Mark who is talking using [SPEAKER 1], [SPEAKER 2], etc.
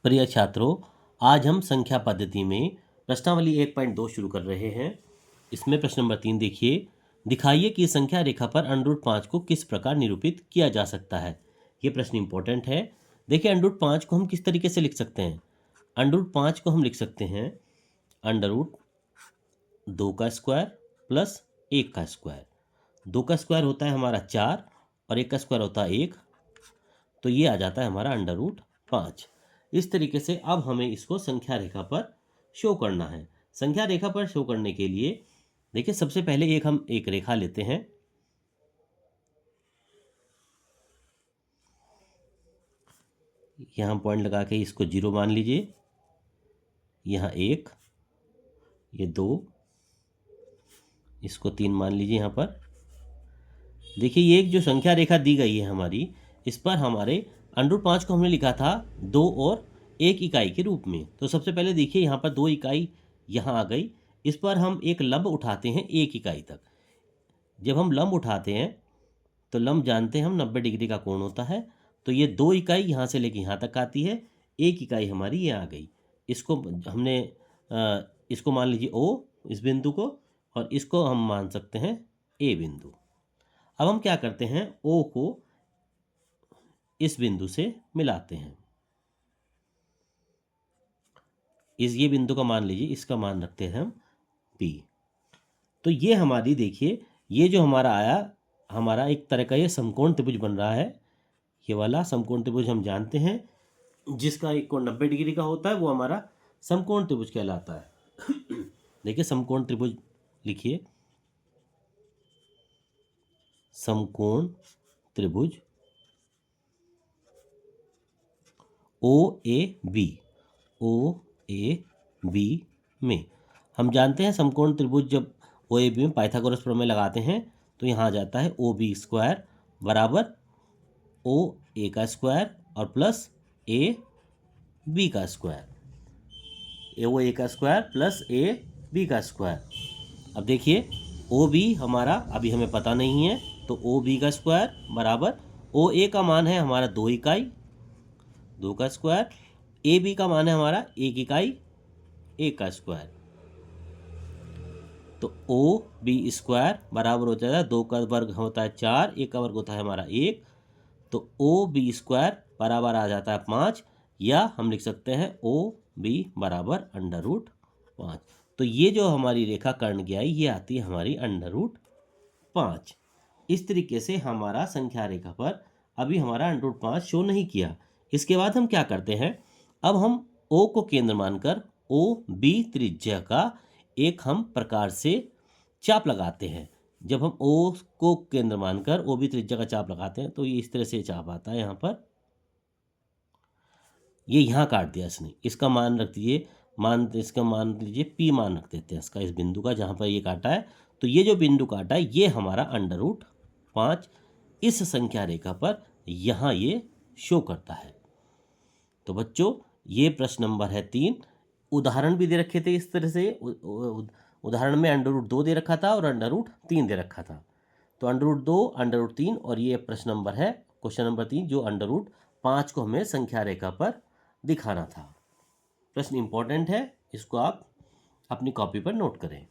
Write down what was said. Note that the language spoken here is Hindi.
[SPEAKER 1] प्रिय छात्रों, आज हम संख्या पद्धति में प्रश्नावली 1.2 शुरू कर रहे हैं। इसमें प्रश्न नंबर 3 देखिए, दिखाइए कि संख्या रेखा पर √5 को किस प्रकार निरूपित किया जा सकता है। ये प्रश्न इंपॉर्टेंट है। देखिए, √5 को हम किस तरीके से लिख सकते हैं। √5 को हम लिख सकते हैं √2 का स्क्वायर प्लस 1 का स्क्वायर। 2 का स्क्वायर होता है हमारा 4 और 1 का स्क्वायर होता है 1, तो ये आ जाता है हमारा √5। इस तरीके से अब हमें इसको संख्या रेखा पर शो करना है। संख्या रेखा पर शो करने के लिए देखिए, सबसे पहले हम एक रेखा लेते हैं। यहाँ पॉइंट लगा के इसको 0 मान लीजिए। यहाँ 1, ये 2, इसको 3 मान लीजिए। यहाँ पर देखिए, ये एक जो संख्या रेखा दी गई है हमारी, इस पर हमारे √5 को हमने लिखा था 2 और 1 इकाई के रूप में। तो सबसे पहले देखिए, यहाँ पर 2 इकाई यहाँ आ गई। इस पर हम एक लंब उठाते हैं 1 इकाई तक। जब हम लंब उठाते हैं तो लंब जानते हैं हम 90 डिग्री का कोण होता है। तो ये 2 इकाई यहाँ से लेके यहाँ तक आती है, 1 इकाई हमारी ये आ गई। इसको हमने इसको मान लीजिए O, इस बिंदु को, और इसको हम मान सकते हैं A बिंदु। अब हम क्या करते हैं, O को इस बिंदु से मिलाते हैं। ये बिंदु का मान लीजिए, इसका मान रखते हैं हम P। तो ये हमारी देखिए, ये जो हमारा आया, हमारा एक तरह का ये समकोण त्रिभुज बन रहा है। ये वाला समकोण त्रिभुज हम जानते हैं, जिसका एक कोण 90 डिग्री का होता है, वो हमारा समकोण त्रिभुज कहलाता है। देखिए, समकोण त्रिभुज लिखिए, समकोण त्रिभुज OAB। OAB में हम जानते हैं समकोण त्रिभुज जब OAB में पाइथागोरस प्रमेय लगाते हैं तो यहाँ आ जाता है OB² बराबर OA का स्क्वायर और प्लस AB का स्क्वायर। OA का स्क्वायर प्लस AB का स्क्वायर। अब देखिए, OB हमारा अभी हमें पता नहीं है, तो OB का स्क्वायर बराबर OA का मान है हमारा 2 इकाई, 2 का स्क्वायर, AB का मान है हमारा 1 इकाई, 1 का स्क्वायर। तो OB² बराबर हो जाता है 2 का वर्ग होता है 4, 1 का वर्ग होता है हमारा 1, तो OB² बराबर आ जाता है 5, या हम लिख सकते हैं OB बराबर √5। तो ये जो हमारी रेखा कर्ण की आई, ये आती है हमारी √5। इस तरीके से हमारा संख्या रेखा पर अभी हमारा √5 शो नहीं किया। इसके बाद हम क्या करते हैं, अब हम O को केंद्र मानकर OB त्रिज्या का एक हम प्रकार से चाप लगाते हैं। जब हम O को केंद्र मानकर OB त्रिज्या का चाप लगाते हैं तो ये इस तरह से चाप आता है। यहाँ पर ये यहाँ काट दिया इसने, इसका मान रख दीजिए, इसका मान लीजिए P मान रख देते हैं इसका, इस बिंदु का जहाँ पर ये काटा है। तो ये जो बिंदु काटा है, ये हमारा √5 इस संख्या रेखा पर यहाँ ये शो करता है। तो बच्चों, ये प्रश्न नंबर है 3। उदाहरण भी दे रखे थे इस तरह से। उदाहरण में √2 दे रखा था और √3 दे रखा था। तो √2, √3 और ये प्रश्न नंबर है, क्वेश्चन नंबर 3, जो √5 को हमें संख्या रेखा पर दिखाना था। प्रश्न इंपॉर्टेंट है, इसको आप अपनी कॉपी पर नोट करें।